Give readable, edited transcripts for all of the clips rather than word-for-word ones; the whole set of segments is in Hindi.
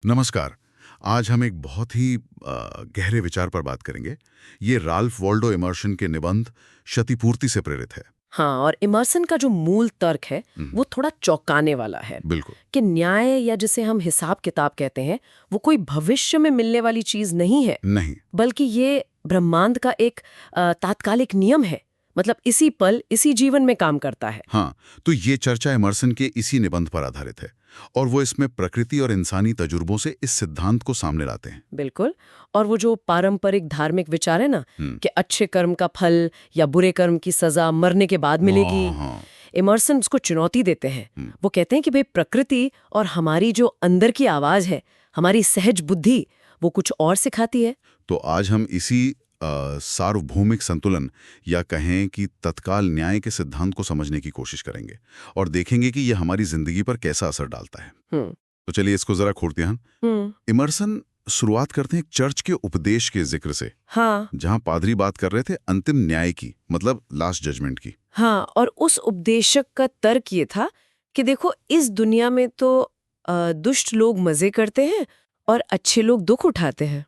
नमस्कार। आज हम एक बहुत ही गहरे विचार पर बात करेंगे। ये राल्फ वॉल्डो इमर्सन के निबंध क्षतिपूर्ति से प्रेरित है। हाँ, और इमर्सन का जो मूल तर्क है वो थोड़ा चौंकाने वाला है बिल्कुल। कि न्याय या जिसे हम हिसाब किताब कहते हैं वो कोई भविष्य में मिलने वाली चीज नहीं है, नहीं। बल्कि ये ब्रह्मांड का एक तात्कालिक नियम है। मतलब इसी पल इसी जीवन में काम करता है। हाँ, तो ये चर्चा इमर्सन के इसी निबंध पर आधारित है और वो इसमें प्रकृति और इंसानी तजुर्बों से इस सिद्धांत को सामने लाते हैं। बिल्कुल। और वो जो पारंपरिक धार्मिक विचार है ना कि अच्छे कर्म का फल या बुरे कर्म की सजा मरने के बाद मिलेगी, हाँ। इमर्सन उसको चुनौती देते हैं। वो कहते हैं कि भाई प्रकृति और हमारी जो अंदर की आवाज है, हमारी सहज बुद्धि, वो कुछ और सिखाती है। तो आज हम इसी सार्वभौमिक संतुलन या कहें कि तत्काल न्याय के सिद्धांत को समझने की कोशिश करेंगे और देखेंगे कि यह हमारी जिंदगी पर कैसा असर डालता है। तो चलिए इसको जरा खोलते हैं। इमर्सन शुरुआत करते हैं एक चर्च के उपदेश के जिक्र से। हाँ। जहां पादरी बात कर रहे थे अंतिम न्याय की, मतलब लास्ट जजमेंट की। हाँ, और उस उपदेशक का तर्क ये था कि देखो, इस दुनिया में तो दुष्ट लोग मजे करते हैं और अच्छे लोग दुख उठाते हैं।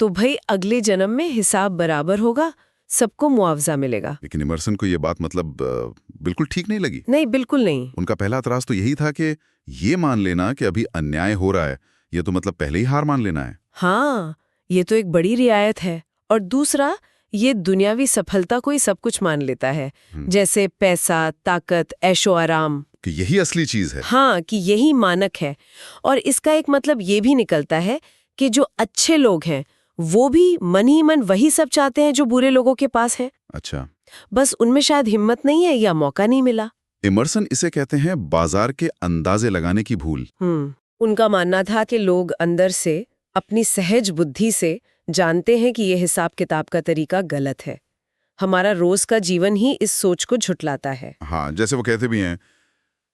तो भाई अगले जन्म में हिसाब बराबर होगा, सबको मुआवजा मिलेगा। लेकिन इमर्सन को ये बात बिल्कुल ठीक नहीं लगी। नहीं, बिल्कुल नहीं। उनका पहला एतराज तो यही था कि ये मान लेना कि अभी अन्याय हो रहा है, ये तो मतलब पहले ही हार मान लेना है। हाँ, ये तो एक बड़ी रियायत है। और दूसरा, ये दुनियावी सफलता को ही सब कुछ मान लेता है, जैसे पैसा, ताकत, ऐशो आराम, कि यही असली चीज है। हाँ, कि यही मानक है। और इसका एक मतलब ये भी निकलता है कि जो अच्छे लोग हैं वो भी मन ही मन वही सब चाहते हैं जो बुरे लोगों के पास है। अच्छा। बस उनमें शायद हिम्मत नहीं है या मौका नहीं मिला। इमर्सन इसे कहते हैं बाजार के अंदाजे लगाने की भूल। उनका मानना था कि लोग अंदर से अपनी सहज बुद्धि से जानते हैं कि ये हिसाब किताब का तरीका गलत है। हमारा रोज का जीवन ही इस सोच को झुठलाता है। हाँ, जैसे वो कहते भी हैं,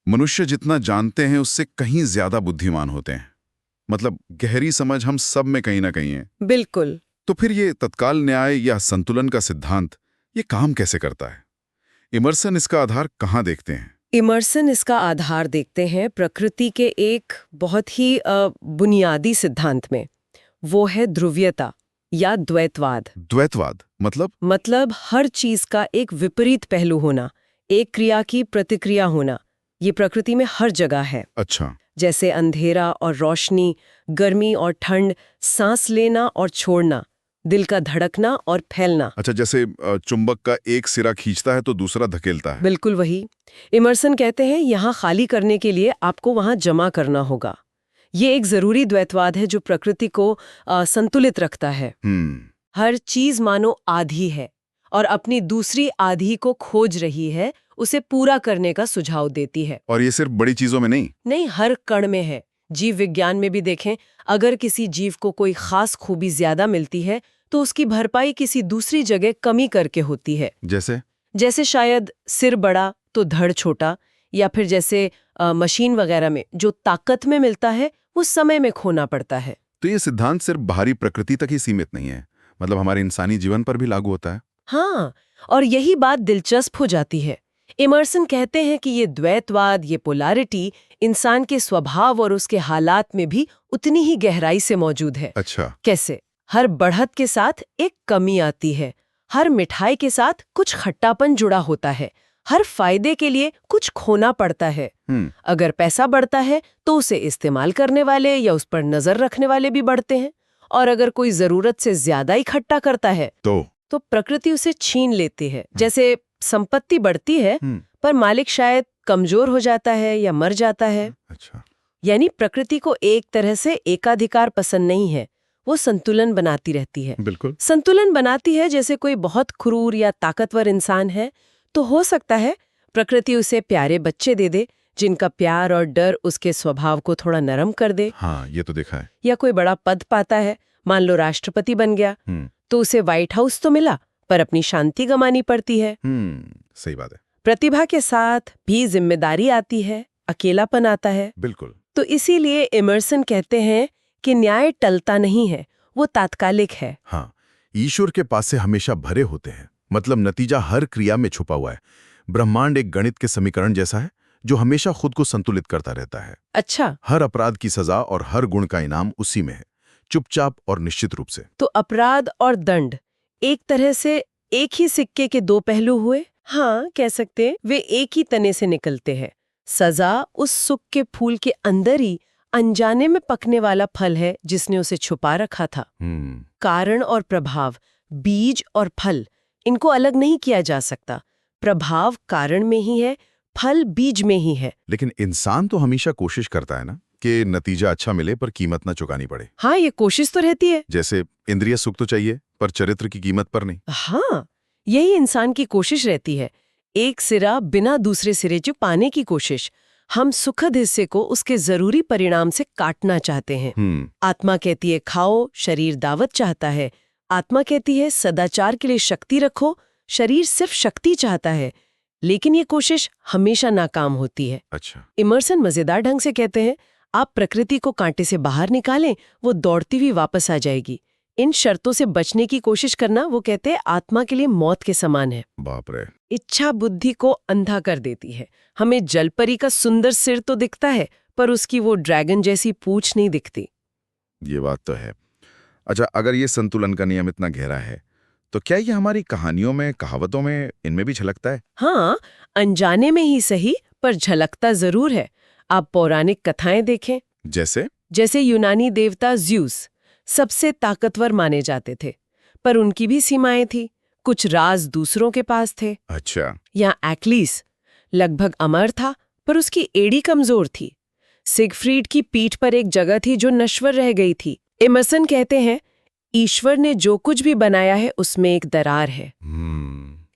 मनुष्य जितना जानते हैं उससे कहीं ज्यादा बुद्धिमान होते हैं। मतलब गहरी समझ हम सब में कहीं ना कहीं है। बिल्कुल। तो फिर ये तत्काल न्याय या संतुलन का सिद्धांत ये काम कैसे करता है? इमर्सन इसका आधार कहाँ देखते हैं? इमर्सन इसका आधार देखते हैं प्रकृति के एक बहुत ही बुनियादी सिद्धांत में। वो है ध्रुवीयता या द्वैतवाद। द्वैतवाद मतलब हर चीज का एक विपरीत पहलू होना, एक क्रिया की प्रतिक्रिया होना। ये प्रकृति में हर जगह है। अच्छा। जैसे अंधेरा और रोशनी, गर्मी और ठंड, सांस लेना और छोड़ना, दिल का धड़कना और फैलना। अच्छा, जैसे चुंबक का एक सिरा खींचता है तो दूसरा धकेलता है। बिल्कुल वही। इमर्सन कहते हैं यहाँ खाली करने के लिए आपको वहाँ जमा करना होगा। ये एक जरूरी द्वैतवाद है जो प्रकृति को संतुलित रखता है। हर चीज मानो आधी है और अपनी दूसरी आधी को खोज रही है, उसे पूरा करने का सुझाव देती है। और ये सिर्फ बड़ी चीजों में नहीं, हर कण में है। जीव विज्ञान में भी देखें, अगर किसी जीव को कोई खास खूबी ज्यादा मिलती है तो उसकी भरपाई किसी दूसरी जगह कमी करके होती है। जैसे शायद सिर बड़ा तो धड़ छोटा, या फिर जैसे मशीन वगैरह में जो ताकत में मिलता है वो समय में खोना पड़ता है। तो ये सिद्धांत सिर्फ बाहरी प्रकृति तक ही सीमित नहीं है, मतलब हमारे इंसानी जीवन पर भी लागू होता है। हाँ, और यही बात दिलचस्प हो जाती है। इमर्सन कहते हैं कि ये द्वैतवाद, ये पोलैरिटी इंसान के स्वभाव और उसके हालात में भी उतनी ही गहराई से मौजूद है। अच्छा। कैसे? हर बढ़त के साथ एक कमी आती है, हर मिठाई के साथ कुछ खट्टापन जुड़ा होता है, हर फायदे के लिए कुछ खोना पड़ता है। अगर पैसा बढ़ता है तो उसे इस्तेमाल करने वाले या उस पर नजर रखने वाले भी बढ़ते हैं, और अगर कोई जरूरत से ज्यादा इकट्ठा करता है तो प्रकृति उसे छीन लेती है। जैसे संपत्ति बढ़ती है पर मालिक शायद कमजोर हो जाता है या मर जाता है। अच्छा। यानी प्रकृति को एक तरह से एकाधिकार पसंद नहीं है, वो संतुलन बनाती रहती है। बिल्कुल संतुलन बनाती है। जैसे कोई बहुत क्रूर या ताकतवर इंसान है तो हो सकता है प्रकृति उसे प्यारे बच्चे दे दे जिनका प्यार और डर उसके स्वभाव को थोड़ा नरम कर दे। हाँ, ये तो देखा है। या कोई बड़ा पद पाता है, मान लो राष्ट्रपति बन गया, तो उसे व्हाइट हाउस तो मिला पर अपनी शांति गंवानी पड़ती है। सही बात है। प्रतिभा के साथ भी जिम्मेदारी आती है, अकेलापन आता है। बिल्कुल। तो इसीलिए इमर्सन कहते हैं कि न्याय टलता नहीं है, वो तात्कालिक है। हाँ, ईश्वर के पास से हमेशा भरे होते हैं, मतलब नतीजा हर क्रिया में छुपा हुआ है। ब्रह्मांड एक गणित के समीकरण जैसा है जो हमेशा खुद को संतुलित करता रहता है। अच्छा, हर अपराध की सजा और हर गुण का इनाम उसी में है, चुपचाप और निश्चित रूप से। तो अपराध और दंड एक तरह से एक ही सिक्के के दो पहलू हुए। हाँ, कह सकते हैं वे एक ही तने से निकलते हैं। सजा उस सुख के फूल के अंदर ही अनजाने में पकने वाला फल है जिसने उसे छुपा रखा था। कारण और प्रभाव, बीज और फल, इनको अलग नहीं किया जा सकता। प्रभाव कारण में ही है, फल बीज में ही है। लेकिन इंसान तो हमेशा कोशिश करता है ना कि नतीजा अच्छा मिले पर कीमत ना चुकानी पड़े। हाँ, ये कोशिश तो रहती है। जैसे इंद्रिय सुख तो चाहिए पर चरित्र की कीमत पर नहीं। हाँ, यही इंसान की कोशिश रहती है, एक सिरा बिना दूसरे सिरे जो पाने की कोशिश। हम सुखद हिस्से को उसके जरूरी परिणाम से काटना चाहते हैं। आत्मा कहती है खाओ, शरीर दावत चाहता है। आत्मा कहती है सदाचार के लिए शक्ति रखो, शरीर सिर्फ शक्ति चाहता है। लेकिन ये कोशिश हमेशा नाकाम होती है। अच्छा। इमर्सन मजेदार ढंग से कहते हैं, आप प्रकृति को कांटे से बाहर निकालें, वो दौड़ती हुई वापस आ जाएगी। इन शर्तों से बचने की कोशिश करना, वो कहते हैं, आत्मा के लिए मौत के समान है। बाप रे। इच्छा बुद्धि को अंधा कर देती है। हमें जलपरी का सुंदर सिर तो दिखता है, पर उसकी वो ड्रैगन जैसी पूंछ नहीं दिखती। ये बात तो है। अच्छा, अगर ये संतुलन का नियम इतना गहरा है तो क्या ये हमारी कहानियों में, कहावतों में, इनमें भी झलकता है? हाँ, अनजाने में ही सही, पर झलकता जरूर है। आप पौराणिक कथाएं देखें। जैसे यूनानी देवता ज्यूस सबसे ताकतवर माने जाते थे, पर उनकी भी सीमाएं थी। कुछ राज दूसरों के पास थे। अच्छा। या एक्लीस लगभग अमर था, पर उसकी एड़ी कमजोर थी। सिगफ्रीड की पीठ पर एक जगह थी जो नश्वर रह गई थी। इमर्सन कहते हैं, ईश्वर ने जो कुछ भी बनाया है उसमें एक दरार है।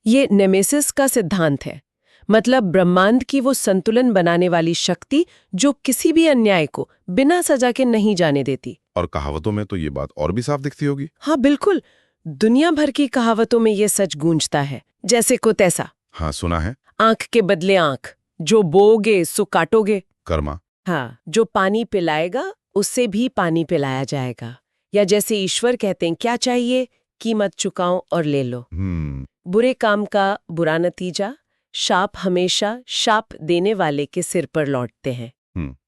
ये नेमेसिस का सिद्धांत है। मतलब ब्रह्मांड की वो संतुलन बनाने वाली शक्ति जो किसी भी अन्याय को बिना सजा के नहीं जाने देती। और कहावतों में तो ये बात और भी साफ दिखती होगी। हाँ बिल्कुल, दुनिया भर की कहावतों में ये सच गूंजता है। जैसे कुतैसा। हाँ, सुना है। आंख के बदले आंख, जो बोओगे सो काटोगे। कर्मा। हाँ, जो पानी पिलाएगा उससे भी पानी पिलाया जाएगा। या जैसे ईश्वर कहते हैं, क्या चाहिए, कीमत चुकाओ और ले लो। बुरे काम का बुरा नतीजा, शाप हमेशा शाप देने वाले के सिर पर लौटते हैं।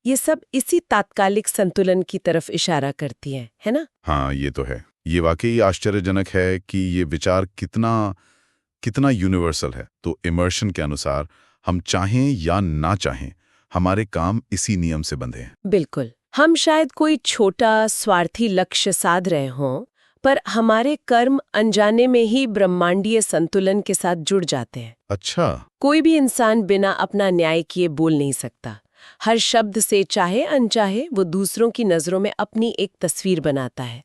ये सब इसी तात्कालिक संतुलन की तरफ इशारा करती है ना? हाँ, ये तो है। ये वाकई आश्चर्यजनक है कि ये विचार कितना यूनिवर्सल है। तो इमर्शन के अनुसार हम चाहें या ना चाहें, हमारे काम इसी नियम से बंधे हैं। बिल्कुल। हम शायद कोई छोटा स्वार्थी लक्ष्य साध रहे हों, पर हमारे कर्म अनजाने में ही ब्रह्मांडीय संतुलन के साथ जुड़ जाते हैं। अच्छा। कोई भी इंसान बिना अपना न्याय किए बोल नहीं सकता। हर शब्द से, चाहे अनचाहे, वो दूसरों की नजरों में अपनी एक तस्वीर बनाता है।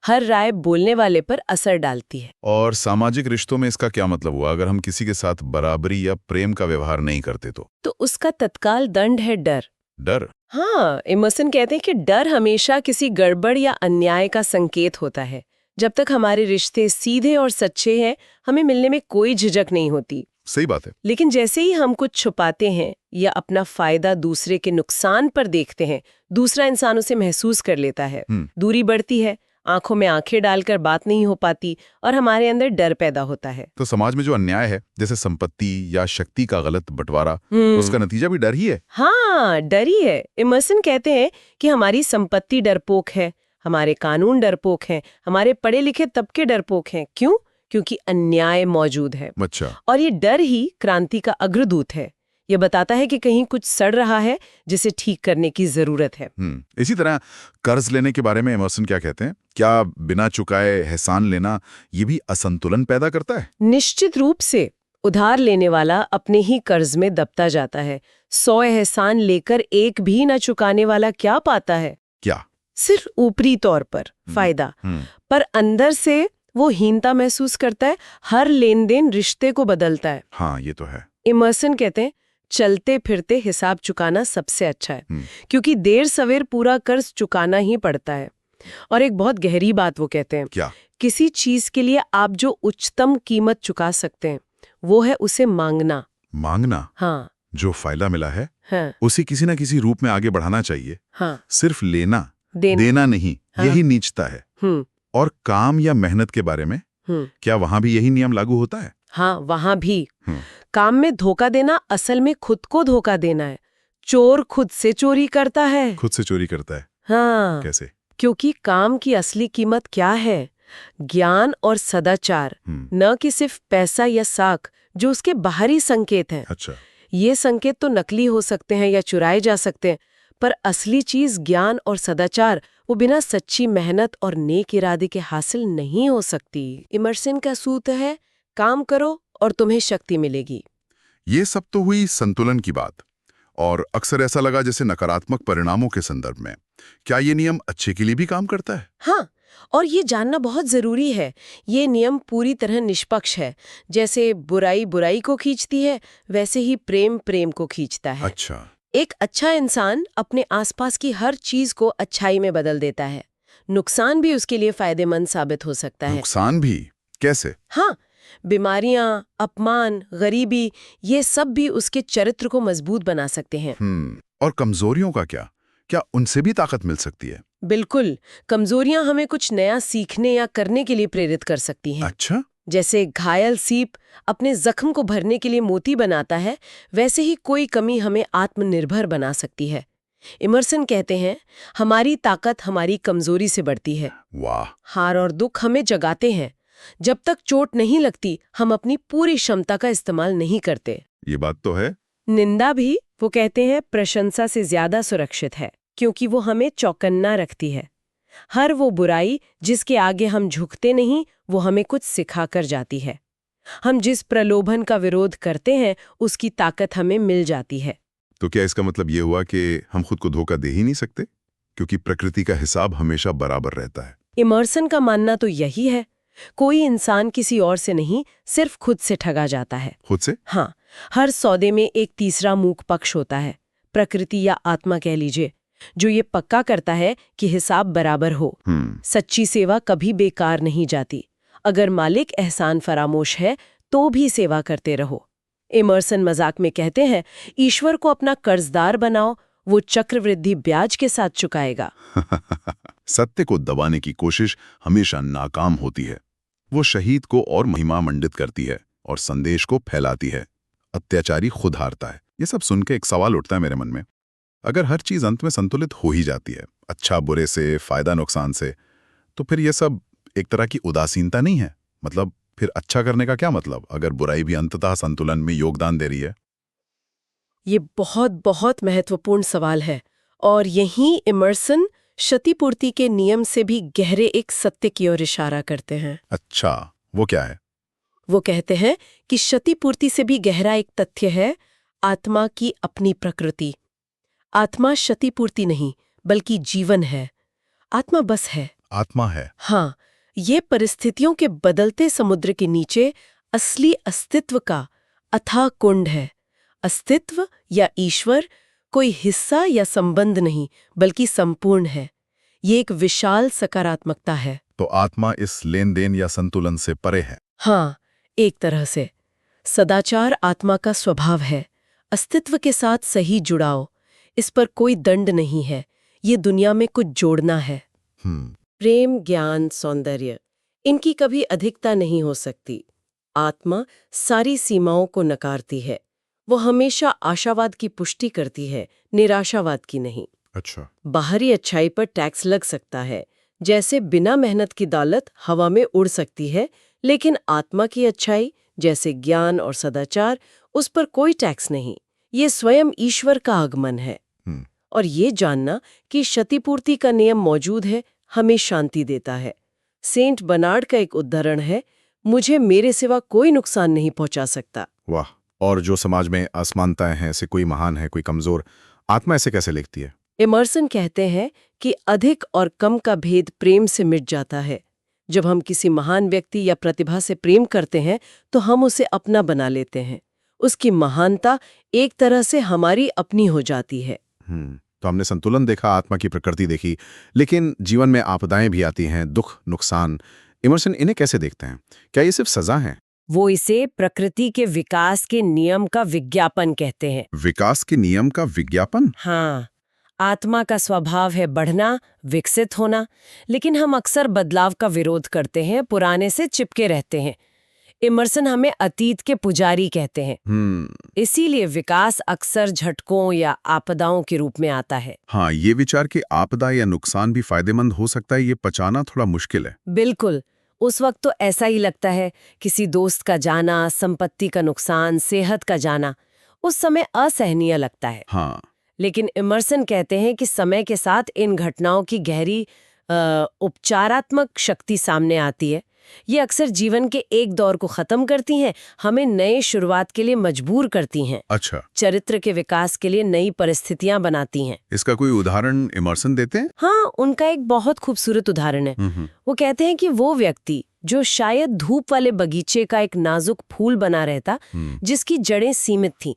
हर राय बोलने वाले पर असर डालती है। और सामाजिक रिश्तों में इसका क्या मतलब हुआ? अगर हम किसी के साथ बराबरी या प्रेम का व्यवहार नहीं करते तो उसका तत्काल दंड है डर। डर? हाँ, इमर्सन कहते हैं कि डर हमेशा किसी गड़बड़ या अन्याय का संकेत होता है। जब तक हमारे रिश्ते सीधे और सच्चे हैं, हमें मिलने में कोई झिझक नहीं होती। सही बात है। लेकिन जैसे ही हम कुछ छुपाते हैं या अपना फायदा दूसरे के नुकसान पर देखते हैं, दूसरा इंसान उसे महसूस कर लेता है। दूरी बढ़ती है, आंखों में आंखें डालकर बात नहीं हो पाती और हमारे अंदर डर पैदा होता है। तो समाज में जो अन्याय है, जैसे संपत्ति या शक्ति का गलत बंटवारा, उसका नतीजा भी डर ही है। हाँ, डर ही है। इमर्सन कहते हैं कि हमारी संपत्ति डरपोक है, हमारे कानून डरपोक हैं, हमारे पढ़े लिखे तबके डरपोक हैं। क्यों? क्योंकि अन्याय मौजूद है। अच्छा। और ये डर ही क्रांति का अग्रदूत है। ये बताता है कि कहीं कुछ सड़ रहा है जिसे ठीक करने की जरूरत है। इसी तरह कर्ज लेने के बारे में इमर्सन क्या कहते हैं? क्या बिना चुकाए एहसान लेना ये भी असंतुलन पैदा करता है? निश्चित रूप से। उधार लेने वाला अपने ही कर्ज में दबता जाता है। 100 एहसान लेकर एक भी न चुकाने वाला क्या पाता है? क्या? सिर्फ ऊपरी तौर पर फायदा, पर अंदर से वो हीनता महसूस करता है। हर लेन देन रिश्ते को बदलता है। हाँ, ये तो है। इमर्सन कहते हैं, चलते फिरते हिसाब चुकाना सबसे अच्छा है, क्योंकि देर सवेर पूरा कर्ज चुकाना ही पड़ता है। और एक बहुत गहरी बात वो कहते हैं, क्या? किसी चीज के लिए आप जो उच्चतम कीमत चुका सकते हैं वो है उसे मांगना। मांगना? हाँ। जो फायदा मिला है, हाँ। उसे किसी न किसी रूप में आगे बढ़ाना चाहिए। हाँ। सिर्फ लेना देना नहीं। हाँ। यही नीचता है। और काम या मेहनत के बारे में क्या वहां भी यही नियम लागू होता है? हाँ, वहां भी। काम में धोखा देना असल में खुद को धोखा देना है। चोर खुद से चोरी करता है। खुद से चोरी करता है? हाँ। कैसे? क्योंकि काम की असली कीमत क्या है? ज्ञान और सदाचार, न कि सिर्फ पैसा या साख जो उसके बाहरी संकेत हैं। अच्छा। ये संकेत तो नकली हो सकते हैं या चुराए जा सकते हैं, पर असली चीज ज्ञान और सदाचार वो बिना सच्ची मेहनत और नेक इरादे के हासिल नहीं हो सकती। इमर्सन का सूत्र है, काम करो और तुम्हें शक्ति मिलेगी। ये सब तो हुई संतुलन की बात, और अक्सर ऐसा लगा जैसे नकारात्मक परिणामों के संदर्भ में। क्या ये नियम अच्छे के लिए भी काम करता है? हाँ, और ये जानना बहुत जरूरी है। ये नियम पूरी तरह निष्पक्ष है। जैसे बुराई बुराई को खींचती है, वैसे ही प्रेम प्रेम को खींचता है। अच्छा। एक अच्छा इंसान अपने आसपास की हर चीज को अच्छाई में बदल देता है। नुकसान भी उसके लिए फायदेमंद साबित हो सकता है। नुकसान भी? कैसे? हाँ, बीमारियां, अपमान, गरीबी, ये सब भी उसके चरित्र को मजबूत बना सकते हैं। और कमजोरियों का क्या? क्या उनसे भी ताकत मिल सकती है? बिल्कुल, कमजोरियां हमें कुछ नया सीखने या करने के लिए प्रेरित कर सकती हैं। अच्छा। जैसे घायल सीप अपने जख्म को भरने के लिए मोती बनाता है, वैसे ही कोई कमी हमें आत्मनिर्भर बना सकती है। इमर्सन कहते हैं, हमारी ताकत हमारी कमजोरी से बढ़ती है। वाह। हार और दुख हमें जगाते हैं। जब तक चोट नहीं लगती, हम अपनी पूरी क्षमता का इस्तेमाल नहीं करते। ये बात तो है। निंदा भी, वो कहते हैं, प्रशंसा से ज्यादा सुरक्षित है, क्योंकि वो हमें चौकन्ना रखती है। हर वो बुराई जिसके आगे हम झुकते नहीं, वो हमें कुछ सिखा कर जाती है। हम जिस प्रलोभन का विरोध करते हैं, उसकी ताकत हमें मिल जाती है। तो क्या इसका मतलब ये हुआ कि हम खुद को धोखा दे ही नहीं सकते, क्योंकि प्रकृति का हिसाब हमेशा बराबर रहता है? इमर्सन का मानना तो यही है। कोई इंसान किसी और से नहीं, सिर्फ खुद से ठगा जाता है। खुद से? हाँ, हर सौदे में एक तीसरा मूक पक्ष होता है, प्रकृति या आत्मा कह लीजिए, जो ये पक्का करता है कि हिसाब बराबर हो। सच्ची सेवा कभी बेकार नहीं जाती। अगर मालिक एहसान फरामोश है तो भी सेवा करते रहो। इमर्सन मजाक में कहते हैं, ईश्वर को अपना कर्जदार बनाओ, वो चक्रवृद्धि ब्याज के साथ चुकाएगा। सत्य को दबाने की कोशिश हमेशा नाकाम होती है। वो शहीद को और महिमा मंडित करती है और संदेश को फैलाती है। अत्याचारी खुद हारता है। ये सब सुन के एक सवाल उठता है मेरे मन में, अगर हर चीज अंत में संतुलित हो ही जाती है, अच्छा बुरे से, फायदा नुकसान से, तो फिर ये सब एक तरह की उदासीनता नहीं है? मतलब फिर अच्छा करने का क्या मतलब, अगर बुराई भी अंततः संतुलन में योगदान दे रही है? ये बहुत बहुत महत्वपूर्ण सवाल है, और यहीं इमर्सन क्षतिपूर्ति के नियम से भी गहरे एक सत्य की ओर इशारा करते हैं। अच्छा, वो क्या है? वो कहते हैं कि क्षतिपूर्ति से भी गहरा एक तथ्य है आत्मा की अपनी प्रकृति। आत्मा क्षतिपूर्ति नहीं, बल्कि जीवन है। आत्मा बस है। आत्मा है? हाँ, ये परिस्थितियों के बदलते समुद्र के नीचे असली अस्तित्व का अथाह कुंड है। अस्तित्व या ईश्वर कोई हिस्सा या संबंध नहीं, बल्कि संपूर्ण है। ये एक विशाल सकारात्मकता है। तो आत्मा इस लेन देन या संतुलन से परे है? हाँ, एक तरह से। सदाचार आत्मा का स्वभाव है। अस्तित्व के साथ सही जुड़ाव, इस पर कोई दंड नहीं है। ये दुनिया में कुछ जोड़ना है। प्रेम, ज्ञान, सौंदर्य, इनकी कभी अधिकता नहीं हो सकती। आत्मा सारी सीमाओं को नकारती है। वो हमेशा आशावाद की पुष्टि करती है, निराशावाद की नहीं। अच्छा। बाहरी अच्छाई पर टैक्स लग सकता है, जैसे बिना मेहनत की दौलत हवा में उड़ सकती है, लेकिन आत्मा की अच्छाई जैसे ज्ञान और सदाचार, उस पर कोई टैक्स नहीं। ये स्वयं ईश्वर का आगमन है। और ये जानना कि क्षतिपूर्ति का नियम मौजूद है, हमें शांति देता है। सेंट बर्नार्ड का एक उदाहरण है, मुझे मेरे सिवा कोई नुकसान नहीं पहुंचा सकता। वाह। और जो समाज में असमानताएं हैं, ऐसे कोई महान है, कोई कमजोर, आत्मा ऐसे कैसे लिखती है? इमर्सन कहते हैं कि अधिक और कम का भेद प्रेम से मिट जाता है। जब हम किसी महान व्यक्ति या प्रतिभा से प्रेम करते हैं, तो हम उसे अपना बना लेते हैं। उसकी महानता एक तरह से हमारी अपनी हो जाती है। तो हमने संतुलन देखा, आत्मा की प्रकृति देखी, लेकिन जीवन में आपदाएं भी आती हैं, दुख, नुकसान। इमर्सन इन्हें कैसे देखते हैं? क्या ये सिर्फ सजा है? वो इसे प्रकृति के विकास के नियम का विज्ञापन कहते हैं। विकास के नियम का विज्ञापन? हाँ, आत्मा का स्वभाव है बढ़ना, विकसित होना, लेकिन हम अक्सर बदलाव का विरोध करते हैं, पुराने से चिपके रहते हैं। इमर्सन हमें अतीत के पुजारी कहते हैं। इसीलिए विकास अक्सर झटकों या आपदाओं के रूप में आता है। हाँ, ये विचार कि आपदा या नुकसान भी फायदेमंद हो सकता है, ये पचाना थोड़ा मुश्किल है। बिल्कुल, उस वक्त तो ऐसा ही लगता है। किसी दोस्त का जाना, संपत्ति का नुकसान, सेहत का जाना, उस समय असहनीय लगता है। हाँ। लेकिन इमर्सन कहते हैं कि समय के साथ इन घटनाओं की गहरी उपचारात्मक शक्ति सामने आती है। ये अक्सर जीवन के एक दौर को खत्म करती हैं, हमें नए शुरुआत के लिए मजबूर करती हैं। अच्छा। चरित्र के विकास के लिए नई परिस्थितियां बनाती हैं। इसका कोई उदाहरण इमर्सन देते हैं? हाँ, उनका एक बहुत खूबसूरत उदाहरण है। वो कहते हैं कि वो व्यक्ति जो शायद धूप वाले बगीचे का एक नाजुक फूल बना रहता, जिसकी जड़ें सीमित थीं,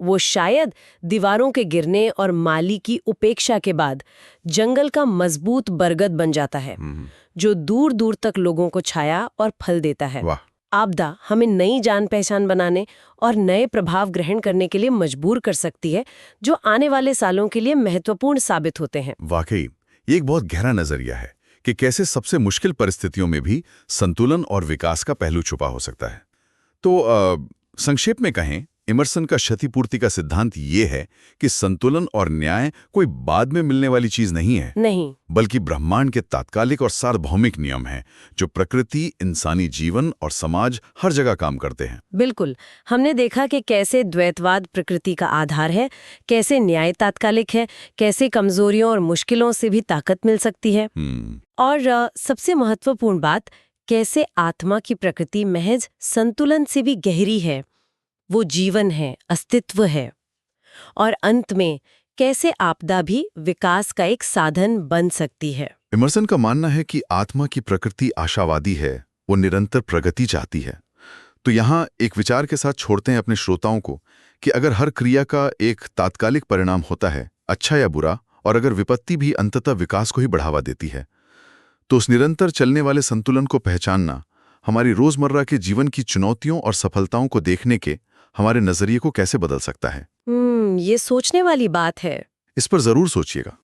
वो शायद दीवारों के गिरने और माली की उपेक्षा के बाद जंगल का मजबूत बरगद बन जाता है, जो दूर दूर तक लोगों को छाया और फल देता है। वाह। आपदा हमें नई जान पहचान बनाने और नए प्रभाव ग्रहण करने के लिए मजबूर कर सकती है, जो आने वाले सालों के लिए महत्वपूर्ण साबित होते हैं। वाकई ये एक बहुत गहरा नजरिया है कि कैसे सबसे मुश्किल परिस्थितियों में भी संतुलन और विकास का पहलू छुपा हो सकता है। तो संक्षेप में कहें, इमर्सन का क्षतिपूर्ति का सिद्धांत ये है कि संतुलन और न्याय कोई बाद में मिलने वाली चीज नहीं है, बल्कि ब्रह्मांड के तात्कालिक और सार्वभौमिक नियम हैं, जो प्रकृति, इंसानी जीवन और समाज हर जगह काम करते हैं। बिल्कुल, हमने देखा कि कैसे द्वैतवाद प्रकृति का आधार है, कैसे न्याय तात्कालिक है, कैसे कमजोरियों और मुश्किलों से भी ताकत मिल सकती है, और सबसे महत्वपूर्ण बात, कैसे आत्मा की प्रकृति महज संतुलन से भी गहरी है, वो जीवन है, अस्तित्व है। और अंत में कैसे आपदा भी विकास का एक साधन बन सकती है। इमर्सन का मानना है कि आत्मा की प्रकृति आशावादी है, वो निरंतर प्रगति चाहती है। तो यहाँ एक विचार के साथ छोड़ते हैं अपने श्रोताओं को कि अगर हर क्रिया का एक तात्कालिक परिणाम होता है, अच्छा या बुरा, और अगर विपत्ति भी अंततः विकास को ही बढ़ावा देती है, तो उस निरंतर चलने वाले संतुलन को पहचानना हमारी रोजमर्रा के जीवन की चुनौतियों और सफलताओं को देखने के हमारे नजरिए को कैसे बदल सकता है। ये सोचने वाली बात है। इस पर जरूर सोचिएगा।